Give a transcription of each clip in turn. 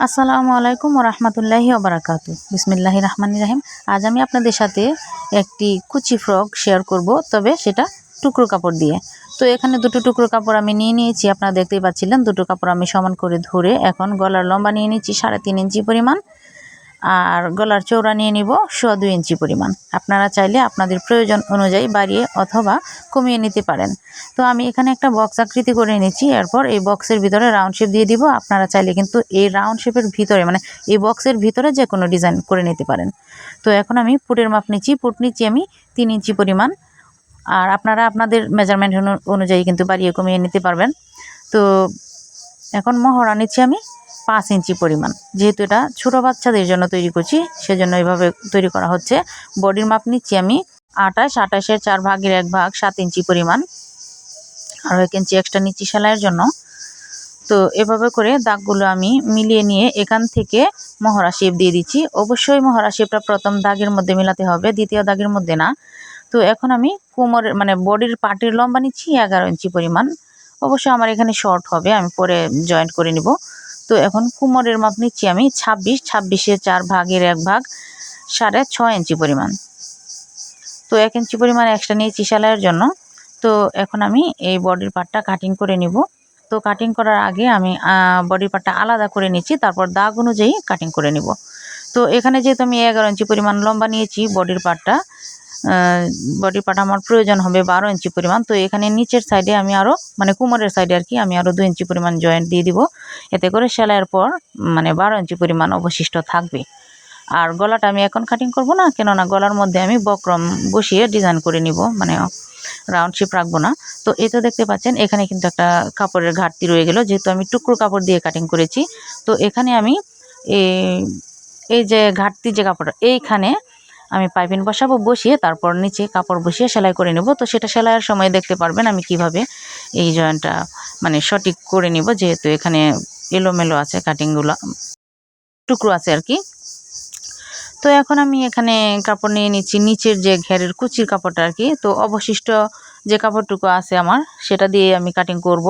আসসালামু আলাইকুম ওয়া রাহমাতুল্লাহি ওয়া বারাকাতুহু। বিসমিল্লাহির রহমানির রহিম। আজ আমি আপনাদের সাথে একটি কুচি ফ্রক শেয়ার করব, তবে সেটা টুকরো কাপড় দিয়ে। তো এখানে দুটো টুকরো কাপড় আমি নিয়ে নিয়েছি, আপনারা দেখতেই পাচ্ছিলেন। দুটো কাপড় আমি সমান করে ধরে এখন গলার লম্বা নিয়ে নিচ্ছি 3.5 ইঞ্চি পরিমাণ, আর গলার চওড়া নিয়ে নিব 2.25 ইঞ্চি পরিমাণ। আপনারা চাইলে আপনাদের প্রয়োজন অনুযায়ী বাড়িয়ে অথবা কমিয়ে নিতে পারেন। তো আমি এখানে একটা বক্স আকৃতি করে নিচ্ছি, এরপর এই বক্সের ভিতরে রাউন্ড শেপ দিয়ে দিব। আপনারা চাইলে কিন্তু এই রাউন্ড শেপের ভিতরে এই বক্সের ভিতরে যে কোনো ডিজাইন করে নিতে পারেন। তো এখন আমি পুটের মাপ নিচ্ছি, পুট নিচ্ছি আমি 3 ইঞ্চি পরিমাণ, আর আপনারা আপনাদের মেজারমেন্ট অনুযায়ী কিন্তু বাড়িয়ে কমিয়ে নিতে পারবেন। তো এখন মহড়া নিচ্ছি আমি 5 ইঞ্চি পরিমাণ। যেহেতু এটা ছোটো বাচ্চাদের জন্য তৈরি করছি, সেজন্য এইভাবে তৈরি করা হচ্ছে। বডির মাপ নিচ্ছি আমি 28-28-এর 4 ভাগের 1 ভাগ 7 ইঞ্চি পরিমাণ, আর 1 ইঞ্চি এক্সট্রা নিচ্ছি সেলাইয়ের জন্য। তো এভাবে করে দাগগুলো আমি মিলিয়ে নিয়ে এখান থেকে মহড়া শেপ দিয়ে দিচ্ছি। অবশ্যই মহড়া শেপটা প্রথম দাগের মধ্যে মিলাতে হবে, দ্বিতীয় দাগের মধ্যে না। তো এখন আমি কোমরের বডির পার্টের লম্বা নিচ্ছি 11 ইঞ্চি পরিমাণ। অবশ্যই আমার এখানে শর্ট হবে, আমি পরে জয়েন্ট করে নিব। তো এখন কোমরের মাপ নিচ্ছি আমি 26-26-এর 4 ভাগের 1 ভাগ 6.5 ইঞ্চি পরিমাণ। তো 1 ইঞ্চি পরিমাণ এক্সট্রা নিয়েছি সেলাইয়ের জন্য। তো এখন আমি এই বডির পার্টটা কাটিং করে নিব। তো কাটিং করার আগে আমি বডির পার্টটা আলাদা করে নিচ্ছি, তারপর দাগ অনুযায়ী কাটিং করে নিব। তো এখানে যেহেতু আমি 11 ইঞ্চি পরিমাণ লম্বা নিয়েছি বডির পার্ট আমার প্রয়োজন হবে 12 ইঞ্চি পরিমাণ। তো এখানে নিচের সাইডে আমি আরও কোমরের সাইডে আমি আরও 2 ইঞ্চি পরিমাণ জয়েন্ট দিয়ে দিব। এতে করে সেলাইয়ের পর 12 ইঞ্চি পরিমাণ অবশিষ্ট থাকবে। আর গলাটা আমি এখন কাটিং করব না, কেননা গলার মধ্যে আমি বক্রম বসিয়ে ডিজাইন করে নিব, রাউন্ড শেপ রাখবো না। তো এটা দেখতে পাচ্ছেন এখানে কিন্তু একটা কাপড়ের ঘাটতি রয়ে গেল, যেহেতু আমি টুকরো কাপড় দিয়ে কাটিং করেছি। তো এখানে আমি এই যে ঘাটতি যে কাপড়টা, এইখানে আমি পাইপিং বসাবো, বসিয়ে তারপর নিচে কাপড় বসিয়ে সেলাই করে নেব। তো সেটা সেলাইয়ের সময় দেখতে পারবেন আমি কিভাবে এই জয়েন্টটা সঠিক করে নিব, যেহেতু এখানে এলোমেলো আছে, কাটিংগুলো টুকরো আছে আর কি। তো এখন আমি এখানে কাপড় নিয়ে নিচ্ছি নিচের যে ঘেরের কুচির কাপড়টা আর কি। তো অবশিষ্ট যে কাপড়টুকু আছে আমার, সেটা দিয়ে আমি কাটিং করব।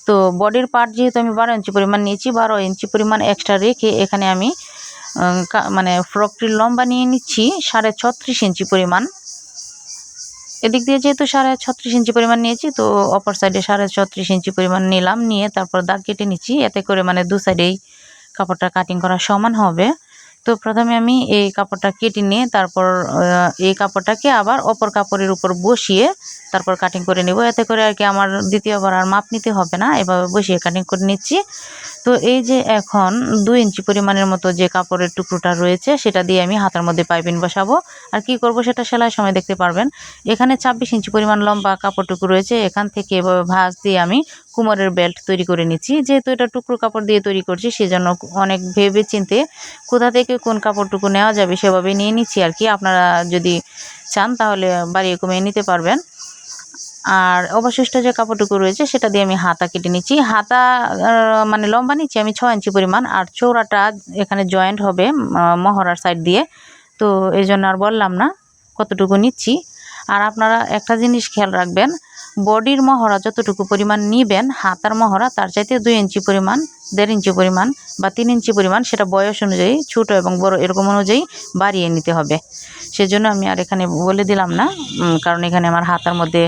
তো বডির পার্ট যেহেতু আমি 12 ইঞ্চি পরিমাণ নিয়েছি, 12 ইঞ্চি পরিমাণ এক্সট্রা রেখে এখানে আমি ফ্রকটির লম্বা নিয়ে নিচ্ছি 36.5 ইঞ্চি পরিমাণ। এদিক দিয়ে যেহেতু 36.5 ইঞ্চি পরিমাণ নিয়েছি, তো অপর সাইডে 36.5 ইঞ্চি পরিমাণ নিলাম, নিয়ে তারপর দাগ কেটে নিচ্ছি। এতে করে দু সাইডেই কাপড়টা কাটিং করা সমান হবে। তো প্রথমে আমি এই কাপড়টা কেটে নিয়ে তারপর এই কাপড়টাকে আবার অপর কাপড়ের উপর বসিয়ে তারপর কাটিং করে নেব। এতে করে আর কি আমার দ্বিতীয়বার আর মাপ নিতে হবে না, এভাবে বসিয়ে কাটিং করে নিচ্ছি। তো এই যে এখন 2 ইঞ্চি পরিমাণের মতো যে কাপড়ের টুকরোটা রয়েছে, সেটা দিয়ে আমি হাতার মধ্যে পাইপিং বসাবো। আর কি করব সেটা সেলাই সময় দেখতে পারবেন। এখানে 26 ইঞ্চি পরিমাণ লম্বা কাপড়টুকু রয়েছে, এখান থেকে এভাবে ভাঁজ দিয়ে আমি কোমরের বেল্ট তৈরি করে নিচ্ছি। যেহেতু এটা টুকরো কাপড় দিয়ে তৈরি করছি, সেজন্য অনেক ভেবে চিন্তে কোথা থেকে কোন কাপড়টুকু নেওয়া যাবে সেভাবে নিয়ে নিচ্ছি আর কি। আপনারা যদি চান তাহলে বাড়িয়ে কমিয়ে নিতে পারবেন। আর অবশিষ্ট যে কাপড়টুকু রয়েছে সেটা দিয়ে আমি হাতা কেটে নিচ্ছি। হাতা লম্বা নিচ্ছি আমি 6 ইঞ্চি পরিমাণ, আর চৌড়াটা এখানে জয়েন্ট হবে মহড়ার সাইড দিয়ে। তো এই জন্য আর বললাম না কতটুকু নিচ্ছি। আর আপনারা একটা জিনিস খেয়াল রাখবেন, বডির মহড়া যতটুকু পরিমাণ নিবেন, হাতার মহড়া তার চাইতে 2 ইঞ্চি পরিমাণ, 1.5 ইঞ্চি পরিমাণ বা 3 ইঞ্চি পরিমাণ, সেটা বয়স অনুযায়ী ছোট এবং বড় এরকম অনুযায়ী বাড়িয়ে নিতে হবে। সেজন্য আমি আর এখানে বলে দিলাম না, কারণ এখানে আমার হাতার মধ্যে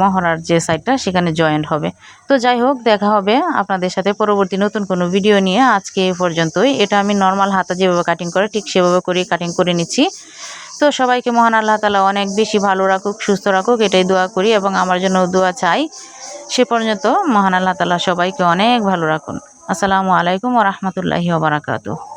মহড়ার যে সাইডটা সেখানে জয়েন্ট হবে। তো যাই হোক, দেখা হবে আপনাদের সাথে পরবর্তী নতুন কোনো ভিডিও নিয়ে। আজকে এ পর্যন্তই। এটা আমি নর্মাল হাতা যেভাবে কাটিং করে ঠিক সেভাবে করে কাটিং করে নিচ্ছি। তো সবাইকে মহান আল্লাহ তাআলা অনেক বেশি ভালো রাখুক, সুস্থ রাখুক, এটাই দোয়া করি এবং আমার জন্য দোয়া চাই। সে পর্যন্ত মহান আল্লাহ তাআলা সবাইকে অনেক ভালো রাখুন। আসসালামু আলাইকুম ওয়া রাহমাতুল্লাহি ওয়া বারাকাতুহু।